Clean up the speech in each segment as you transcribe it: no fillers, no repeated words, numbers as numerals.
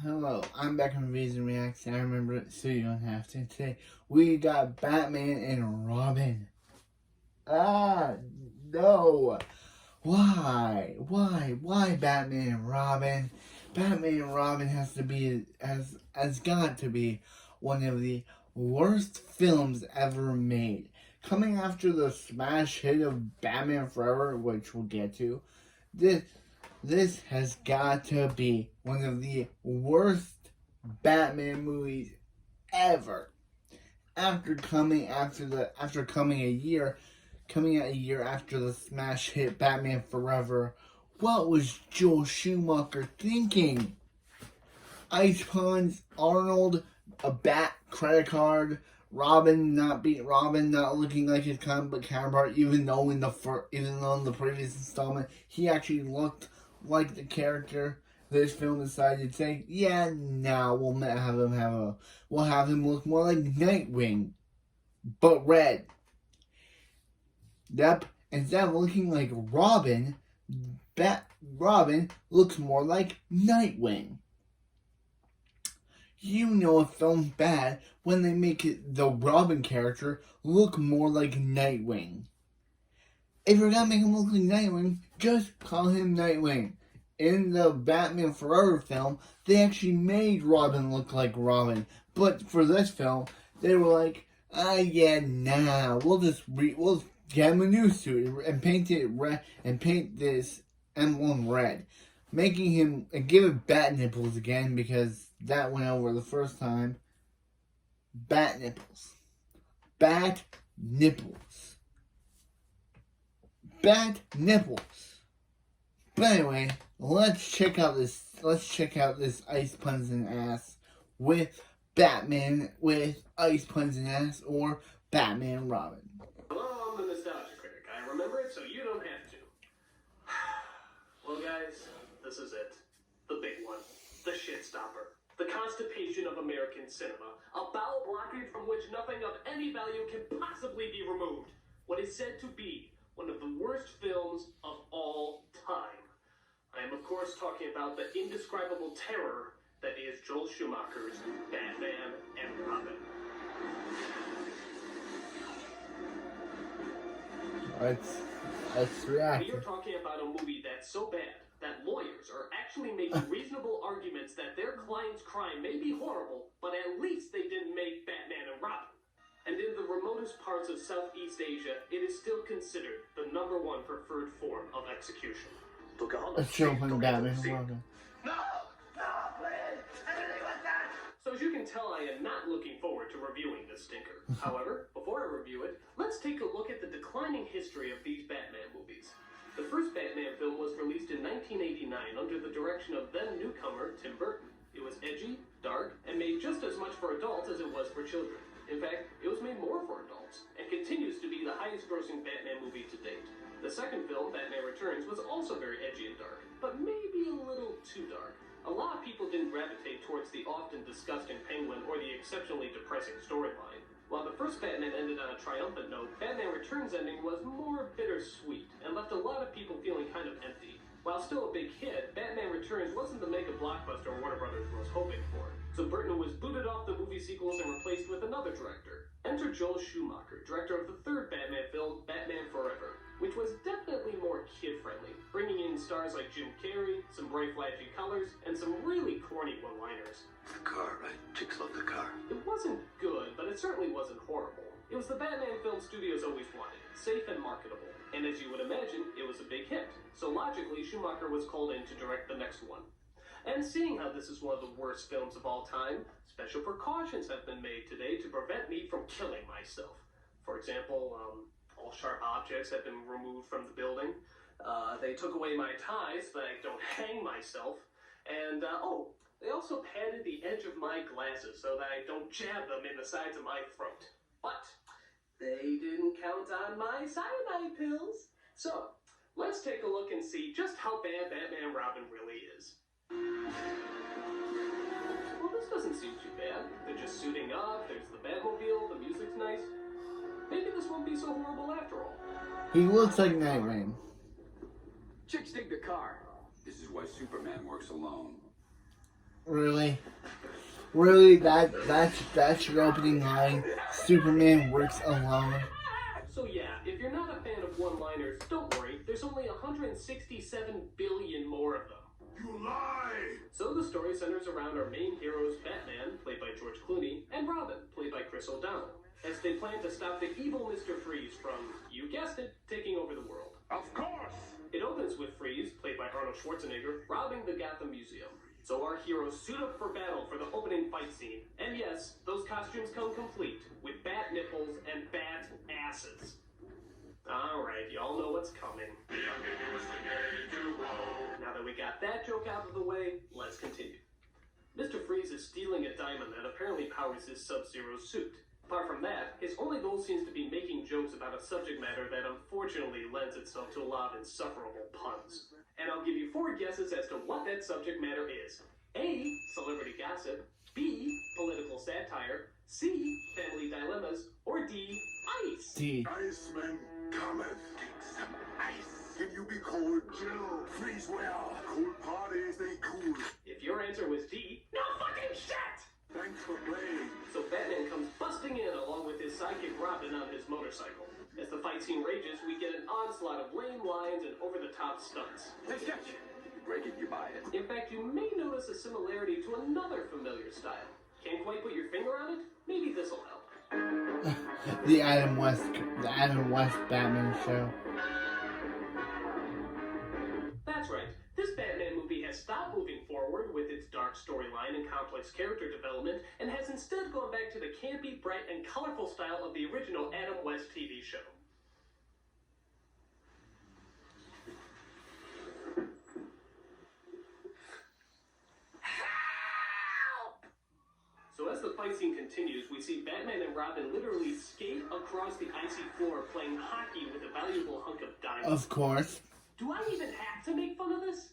Hello, I'm back from Vision Reacts. I remember it, so you don't have to. Today, we got Batman and Robin. Ah, no. Why Batman and Robin? Batman and Robin has got to be one of the worst films ever made. Coming after the smash hit of Batman Forever, which we'll get to, this this has got to be one of the worst Batman movies ever. Coming out a year after the smash hit Batman Forever, what was Joel Schumacher thinking? Ice Puns, Arnold, a bat credit card, Robin not looking like his comic book counterpart, even though in the previous installment he actually looked like the character. This film decided to say, yeah, now we'll have him look more like Nightwing, but red. Yep, instead of looking like Robin, Robin looks more like Nightwing. You know a film's bad when they make the Robin character look more like Nightwing. If you're gonna make him look like Nightwing, just call him Nightwing. In the Batman Forever film, they actually made Robin look like Robin. But for this film, they were like, we'll get him a new suit and paint it red and paint this emblem red. Making him, and give it bat nipples again because that went over the first time. Bat nipples. Bat nipples. Bat nipples. But anyway, let's check out this Ice Puns and Ass with Batman with Ice Puns and Ass or Batman Robin. Hello, I'm the Nostalgia Critic. I remember it so you don't have to. Well guys, this is it. The big one. The shit-stopper. The constipation of American cinema. A bowel blockage from which nothing of any value can possibly be removed. What is said to be one of the worst films of all time. I am of course talking about the indescribable terror that is Joel Schumacher's Batman and Robin. Let's react. We are talking about a movie that's so bad that lawyers are actually making reasonable arguments that their client's crime may be horrible, but at least they didn't make Batman and Robin. And in the remotest parts of Southeast Asia, it is still considered the #1 preferred form of execution. Let's show him Batman and Robin. No, please, anything like that. So as you can tell, I am not looking forward to reviewing this stinker. However, before I review it, let's take a look at the declining history of these Batman movies. The first Batman film was released in 1989 under the direction of then newcomer Tim Burton. It was edgy, dark, and made just as much for adults as it was for children. In fact, it was made more for adults, and continues to be the highest-grossing Batman movie to date. The second film, Batman Returns, was also very edgy and dark, but maybe a little too dark. A lot of people didn't gravitate towards the often disgusting Penguin or the exceptionally depressing storyline. While the first Batman ended on a triumphant note, Batman Returns' ending was more bittersweet, and left a lot of people feeling kind of empty. While still a big hit, Batman Returns wasn't the mega blockbuster Warner Brothers was hoping for, so Burton was booted off the movie sequels and replaced with another director. Enter Joel Schumacher, director of the third Batman film, Batman Forever, which was definitely more kid-friendly, bringing in stars like Jim Carrey, some bright flashy colors, and some really corny one-liners. The car, right? Chicks love the car. It wasn't good, but it certainly wasn't horrible. It was the Batman film studios always wanted, safe and marketable. And as you would imagine, it was a big hit. So logically, Schumacher was called in to direct the next one. And seeing how this is one of the worst films of all time, special precautions have been made today to prevent me from killing myself. For example, all sharp objects have been removed from the building. They took away my ties so that I don't hang myself. And, they also padded the edge of my glasses so that I don't jab them in the sides of my throat. But they didn't count on my cyanide pills. So, let's take a look and see just how bad Batman Robin really is. Well, this doesn't seem too bad. They're just suiting up, there's the Batmobile, the music's nice. Maybe this won't be so horrible after all. He looks like Nightwing. Chicks dig the car. This is why Superman works alone. Really? Really? That's your opening line? Superman works alone? So yeah, if you're not a fan of one-liners, don't worry. There's only 167 billion more of them. You lie! So the story centers around our main heroes, Batman, played by George Clooney, and Robin, played by Chris O'Donnell, as they plan to stop the evil Mr. Freeze from, you guessed it, taking over the world. Of course! It opens with Freeze, played by Arnold Schwarzenegger, robbing the Gotham Museum. So our heroes suit up for battle for the opening fight scene. And yes, those costumes come complete, with bat nipples and bat asses. Alright, y'all know what's coming. Now that we got that joke out of the way, let's continue. Mr. Freeze is stealing a diamond that apparently powers his Sub-Zero suit. Apart from that, his only goal seems to be making jokes about a subject matter that unfortunately lends itself to a lot of insufferable puns. And I'll give you 4 guesses as to what that subject matter is. A. Celebrity gossip. B. Political satire. C. Family dilemmas. Or D. Ice. D. Iceman cometh. Take some ice. Can you be cold, Jill? Freeze well. Cold parties, they cool. If your answer was D, no fucking shit! Thanks for playing. So Batman comes busting in along with his sidekick Robin on his motorcycle. As the fight scene rages, we get an onslaught of lame lines and over-the-top stunts. Hey, sketch. You break it, you buy it. In fact, you may notice a similarity to another familiar style. Can't quite put your finger on it? Maybe this'll help. The Adam West Batman show. That's right. This Batman movie has stopped moving forward with its dark storyline and complex character development, and has instead gone back to the campy, bright, and colorful style of the original Adam West TV show. So as the fight scene continues, we see Batman and Robin literally skate across the icy floor playing hockey with a valuable hunk of diamond. Of course. Do I even have to make fun of this?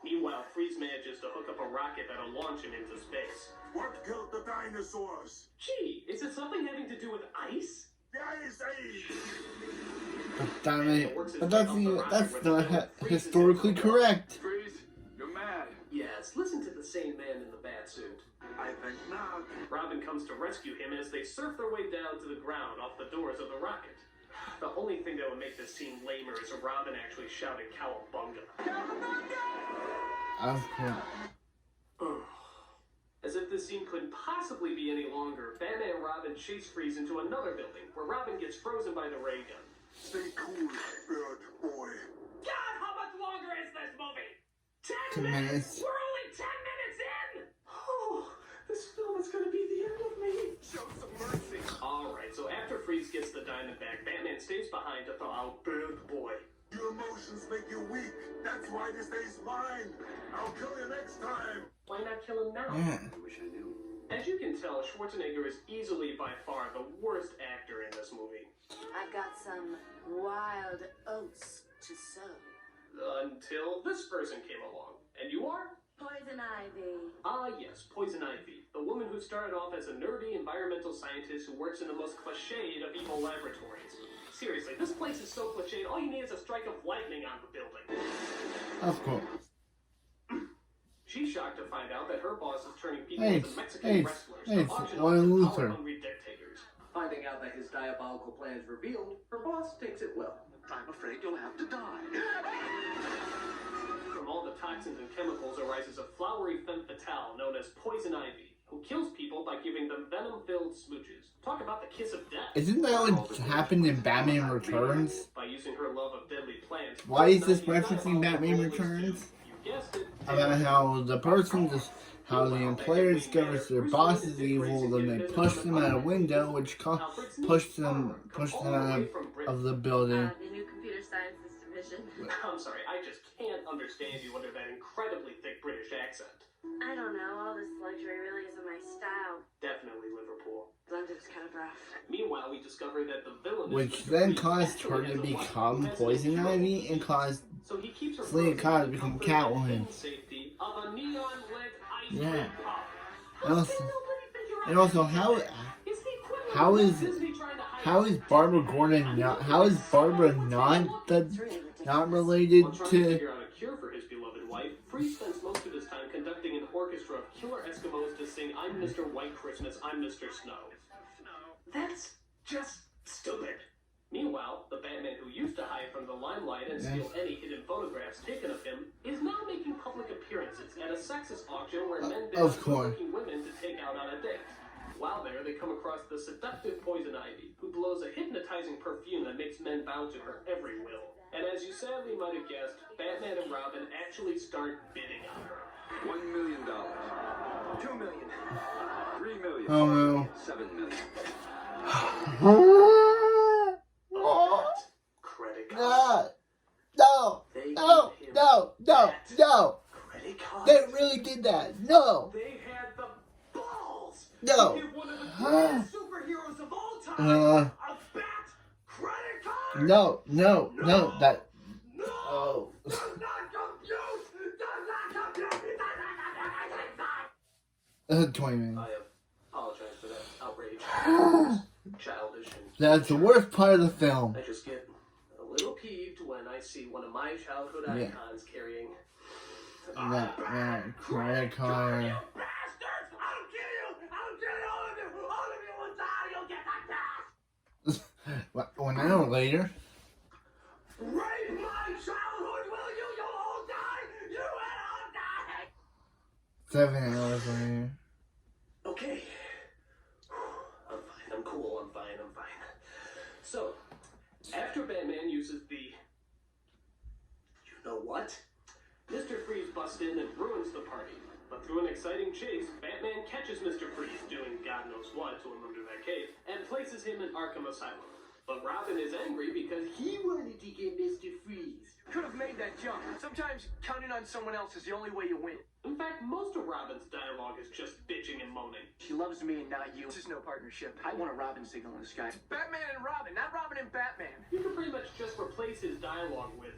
Meanwhile, Freeze manages to hook up a rocket that'll launch him into space. What killed the dinosaurs? Gee, is it something having to do with ice? The Ice Age! But that's not historically correct. Freeze, you're mad. Yes, listen to the same man in the bat suit. I think not. Robin comes to rescue him as they surf their way down to the ground off the doors of the rocket. The only thing that would make this scene lamer is if Robin actually shouted Cowabunga. Of course. As if this scene couldn't possibly be any longer, Batman and Robin chase Freeze into another building, where Robin gets frozen by the ray gun. Stay cool, bird boy. God, how much longer is this movie? 10 minutes. We're only 10 minutes in! Oh, this film is gonna be the end of me. Show some mercy. Alright, so after Freeze gets the diamond back, Batman stays behind to thaw out Bird Boy. Your emotions make you weak. That's why this day's mine. I'll kill you next time. Why not kill him now? Yeah. I wish I knew. As you can tell, Schwarzenegger is easily by far the worst actor in this movie. I've got some wild oats to sow. Until this person came along. And you are? Poison ivy. Ah, yes, Poison Ivy. The woman who started off as a nerdy environmental scientist who works in the most cliched of evil laboratories. Seriously, this place is so cliched, all you need is a strike of lightning on the building. Of course. She's shocked to find out that her boss is turning people into Mexican Hey, wrestlers hey, to auction Lex off Luthor. power-hungry dictators. Finding out that his diabolical plan is revealed, her boss takes it well. I'm afraid you'll have to die. From all the toxins and chemicals arises a flowery femme fatale known as Poison Ivy, who kills people by giving them venom-filled smooches. Talk about the kiss of death. Isn't that what happened in Batman Returns? By using her love of deadly plants. Why is this Poison Ivy referencing Batman always Returns? do. You guessed it. About how the person just how the employer discovers their boss is evil, then they push them out a window, which push them out of the building. The new computer sciences division. I'm sorry, I just can't understand you under that incredibly thick British accent. I don't know, all this luxury really isn't my style. Definitely Liverpool. London's kind of rough. Meanwhile, we discover that the villain Which is then caused her to become Poison Ivy and caused so he keeps her Selena Kyle to become Catwoman. safety of a neon-lit ice Yeah. cream car. And How also, can nobody figure out and also this? how It's the equivalent how of is Disney trying to hide how is Barbara Gordon not how is Barbara not It's really ridiculous. not related While trying to to figure out a cure for his beloved wife, Freeze spends most of his time conducting an orchestra of killer Eskimos to sing "I'm Mr. White Christmas, I'm Mr. Snow." That's just stupid. Meanwhile, the Batman who used to hide from the limelight and steal any hidden photographs taken of him is now making public appearances at a sexist auction where men bid on good-looking women to take out on a date. While there, they come across the seductive Poison Ivy, who blows a hypnotizing perfume that makes men bow to her every will. And as you sadly might have guessed, Batman and Robin actually start bidding on her. $1 million. $2 million. $3 million. Oh no. $7 million. Credit No, card. no, They no, gave him no, no, that no. credit card. They really did that. No, They had the balls no. to give one of the greatest superheroes of all time a bat credit card. No, no, no. That. No. Oh. Does not compute. Does not compute. 20 minutes. I apologize for that outrage. Childish and That's the worst part of the film. I just get a little peeved when I see one of my childhood icons carrying That credit card. You bastards! I'll kill you! I'll kill all of you! All of you will die! You'll get the gas! 1 hour later. Rape my childhood, will you? You'll all die! You will all die! 7 hours later. Okay. I'm fine. I'm cool. I'm fine. I'm fine. So, after Batman uses the... You know what? Mr. Freeze busts in and ruins the party. But through an exciting chase, Batman catches Mr. Freeze doing God knows what to him under that cave and places him in Arkham Asylum. But Robin is angry because he wanted to get Mr. Freeze. Could have made that jump. Sometimes counting on someone else is the only way you win. In fact, most of Robin's dialogue is just bitching and moaning. She loves me and not you. This is no partnership. I want a Robin signal in the sky. It's Batman and Robin, not Robin and Batman. You can pretty much just replace his dialogue with...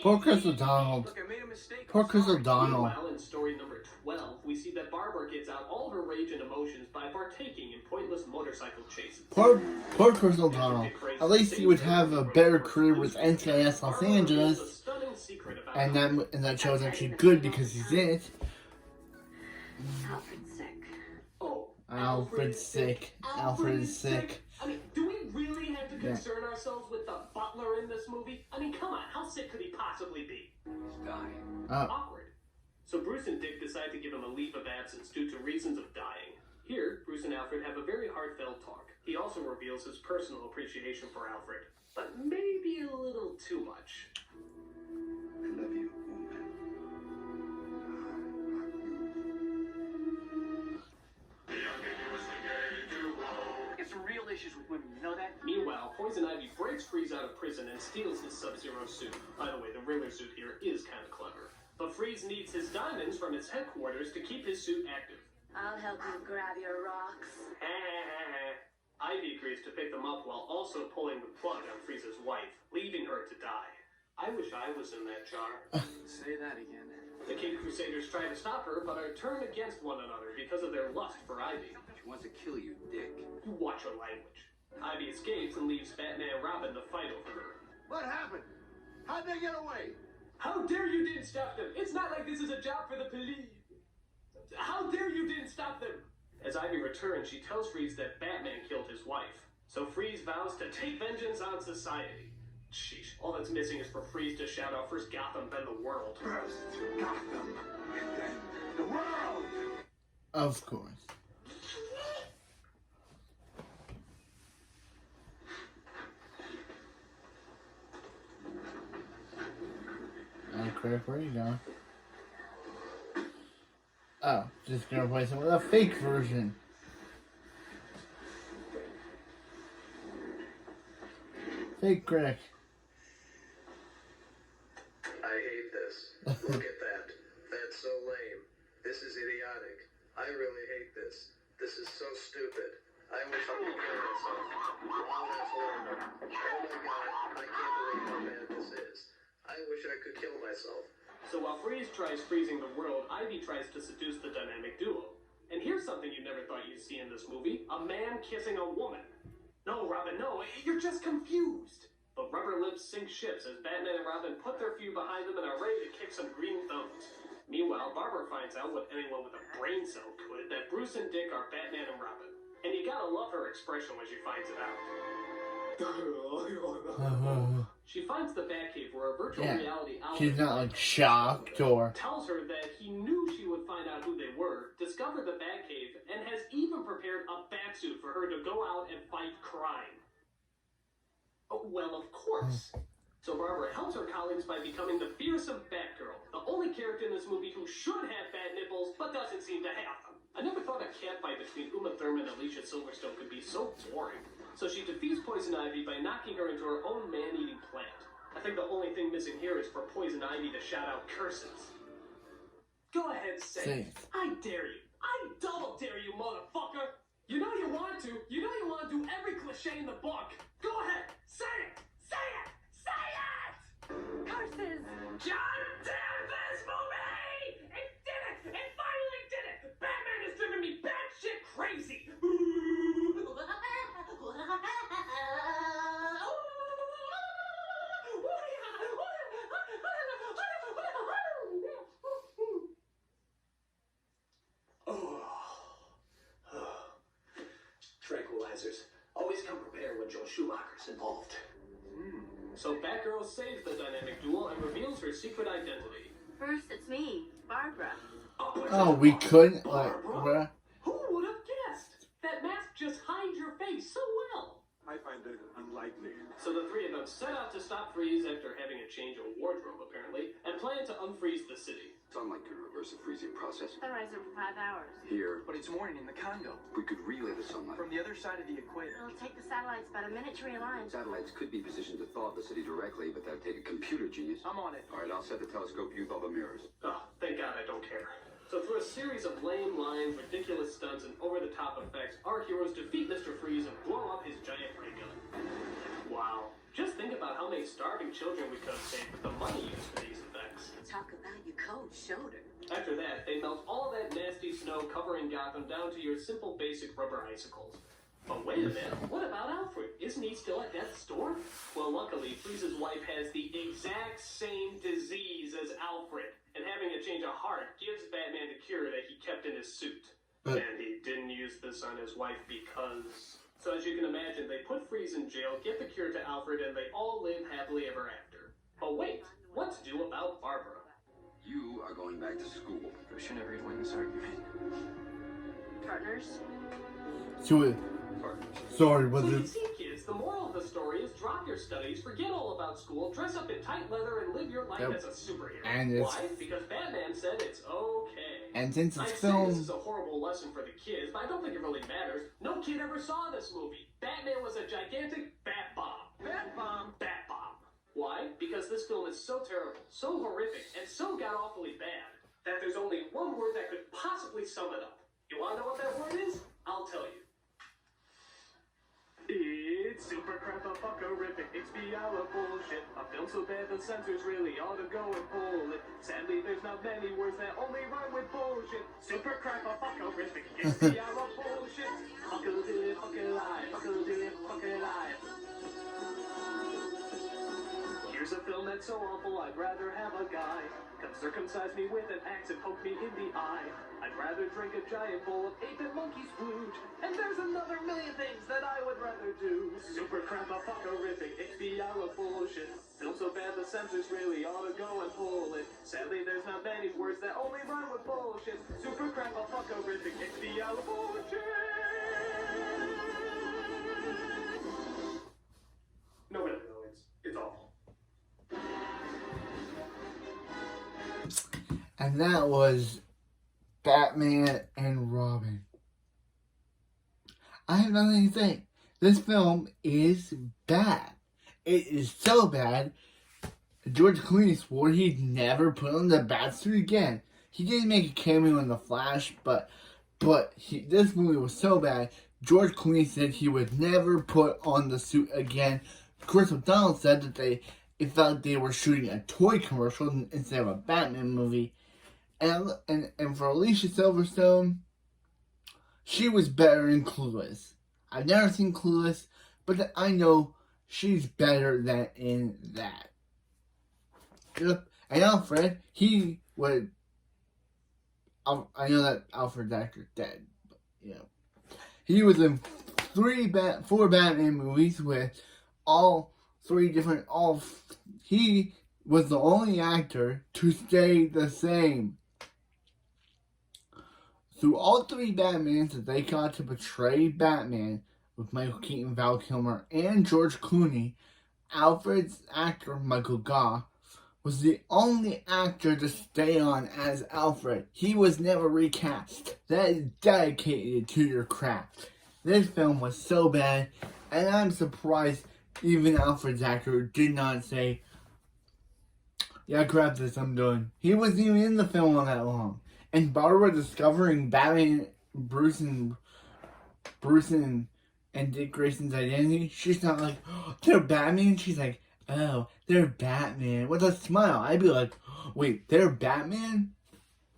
Poor Chris O'Donnell. Look, I made a mistake. Poor Chris Sorry. O'Donnell. Meanwhile, in story number 12, we see that Barbara gets out all her rage and emotions by partaking in pointless motorcycle chases. Poor Chris O'Donnell. At least he would have a better career with NCIS Los Angeles. And that show's actually good because he's in it. Alfred's sick. Oh, Alfred's sick. Alfred is sick. I mean, do we really have to concern ourselves with the butler in this movie? I mean, come on, how sick could he possibly be? He's dying. Awkward. So Bruce and Dick decide to give him a leave of absence due to reasons of dying. Here, Bruce and Alfred have a very heartfelt talk. He also reveals his personal appreciation for Alfred, but maybe a little too much. I love you, woman. Get some real issues with women, you know that? Meanwhile, Poison Ivy breaks Freeze out of prison and steals his Sub-Zero suit. By the way, the Riddler suit here is kind of clever. But Freeze needs his diamonds from his headquarters to keep his suit active. I'll help you grab your rocks. Ivy agrees to pick them up while also pulling the plug on Freeze's wife, leaving her to die. I wish I was in that jar. Say that again. The Caped Crusaders try to stop her, but are turned against one another because of their lust for Ivy. She wants to kill you, Dick. You watch your language. Ivy escapes and leaves Batman and Robin to fight over her. What happened? How'd they get away? How dare you didn't stop them? It's not like this is a job for the police. How dare you didn't stop them? As Ivy returns, she tells Freeze that Batman killed his wife. So Freeze vows to take vengeance on society. Sheesh, all that's missing is for Freeze to shout out, "First Gotham, then the world." First Gotham, and then the world. Of course. Critic, where are you going? Oh, just gonna replace it with a fake version. Fake Critic. I hate this. Look at that. That's so lame. This is idiotic. I really hate this. This is so stupid. I wish I could kill myself. Oh, that's horrible. Oh my god, I can't believe how bad this is. I wish I could kill myself. So while Freeze tries freezing the world, Ivy tries to seduce the dynamic duo. And here's something you never thought you'd see in this movie: a man kissing a woman. No, Robin, no, you're just confused. But rubber lips sink ships as Batman and Robin put their feud behind them and are ready to kick some green thumbs. Meanwhile, Barbara finds out what anyone with a brain cell could, that Bruce and Dick are Batman and Robin. And you gotta love her expression when she finds it out. She finds the Batcave where a virtual reality She's not like shocked or tells her that he knew she would find out who they were, discovered the Batcave, and has even prepared a batsuit for her to go out and fight crime. Oh, well, of course. So Barbara helps her colleagues by becoming the fearsome Batgirl, the only character in this movie who should have bat nipples but doesn't seem to have them. I never thought a catfight between Uma Thurman and Alicia Silverstone could be so boring. So she defeats Poison Ivy by knocking her into her own man-eating plant. I think the only thing missing here is for Poison Ivy to shout out curses. Go ahead, say it. I dare you. I double dare you, motherfucker. You know you want to. You know you want to do every cliche in the book. Go ahead. Say it. Say it. Say it. Curses! God damn this movie! It did it! It finally did it! Batman has driven me batshit crazy! Tranquilizers. Always come prepared when Joe Schumacher's involved. So Batgirl saves the dynamic duel and reveals her secret identity. First, it's me, Barbara. oh, we couldn't like. Barbara? Who would have guessed? That mask just hides your face so well. I find it unlikely. So the three of them set out to stop Freeze after having a change of wardrobe, apparently, and plan to unfreeze the city. Sunlight could reverse the freezing process. Sunrise over 5 hours. Here, But it's morning in the condo. we could relay the sunlight. From the other side of the equator. It'll take the satellites about a minute to realign. Satellites could be positioned to thaw the city directly, but that'd take a computer genius. I'm on it. All right, I'll set the telescope view with all the mirrors. Oh, thank God I don't care. So through a series of lame lines, ridiculous stunts, and over-the-top effects, our heroes defeat Mr. Freeze and blow up his giant ray gun. Wow. Just think about how many starving children we could have saved with the money used for these effects. Talk about your cold shoulder. After that, they melt all that nasty snow covering Gotham down to your simple basic rubber icicles. But wait a minute, what about Alfred? Isn't he still at death's door? Well, luckily, Freeze's wife has the exact same disease as Alfred, and having a change of heart gives Batman the cure that he kept in his suit. And he didn't use this on his wife because... So as you can imagine, they put Freeze in jail, get the cure to Alfred, and they all live happily ever after. But wait, what to do about Barbara? You are going back to school. We should never win this argument. Partners? So sorry, was So you it? see, kids, the moral of the story is drop your studies, forget all about school, dress up in tight leather, and live your life as a superhero. And it's- Why? Because Batman said it's okay. And since I it's say this filmed, is a horrible lesson for the kids, but I don't think it really matters. No kid ever saw this movie. Batman was a gigantic bat bomb. Bat bomb. Bat bomb. Why? Because this film is so terrible, so horrific, and so god-awfully bad that there's only one word that could possibly sum it up. You want to know what that word is? I'll tell you. It's super crap-a-fuckerific, it's beyond bullshit. A film so bad the censors really ought to go and pull it. Sadly, there's not many words that only rhyme with bullshit. Super crap-a-fuckerific, it's beyond bullshit. Fuck it, fuck it alive, fuck it, fuck it alive. Here's a film that's so awful, I'd rather have a guy come circumcise me with an axe and poke me in the eye. I'd rather drink a giant bowl of 8-bit monkey splooge. And there's another million things that I would rather do. Super crap-a-fuckerific, it's beyond bullshit. Film so bad the censors really ought to go and pull it. Sadly, there's not many words that only rhyme with bullshit. Super crap-a-fuckerific, it's beyond bullshit. No, really, no, it's awful. and that was Batman and Robin. I have nothing to say. This film is bad. It is so bad. George Clooney swore he'd never put on the Batsuit again. He didn't make a cameo in The Flash, but this movie was so bad. George Clooney said he would never put on the suit again. Chris O'Donnell said that it felt like they were shooting a toy commercial instead of a Batman movie. And for Alicia Silverstone, she was better in Clueless. I've never seen Clueless, but I know she's better than in that. Yep. And Alfred, he would. I know that Alfred's actor dead, but you know, he was in 4 Batman movies with all 3 different. He was the only actor to stay the same through all 3 Batmans that they got to portray Batman with Michael Keaton, Val Kilmer, and George Clooney. Alfred's actor Michael Gough was the only actor to stay on as Alfred. He was never recast. That is dedicated to your craft. This film was so bad, and I'm surprised even Alfred's actor did not say, yeah, crap this, I'm done. He wasn't even in the film all that long. And Barbara discovering Batman, Bruce and Dick Grayson's identity, she's not like, oh, they're Batman. She's like, oh, they're Batman, with a smile. I'd be like, wait, they're Batman?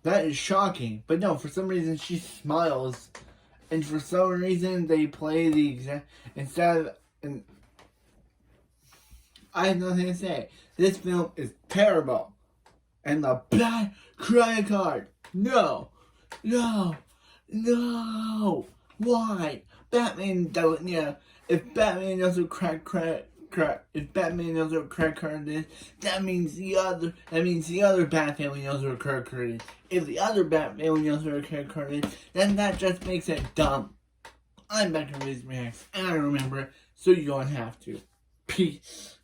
That is shocking. But no, for some reason she smiles, and for some reason they play the exact and I have nothing to say. This film is terrible. And the black credit card. No. Why? Batman doesn't. Yeah. If Batman knows what if Batman knows what credit card is, that means the other Bat family knows what a credit card is. If the other Bat family knows what a credit card is, then that just makes it dumb. I'm back to Riz Reacts, and I remember, so you don't have to. Peace.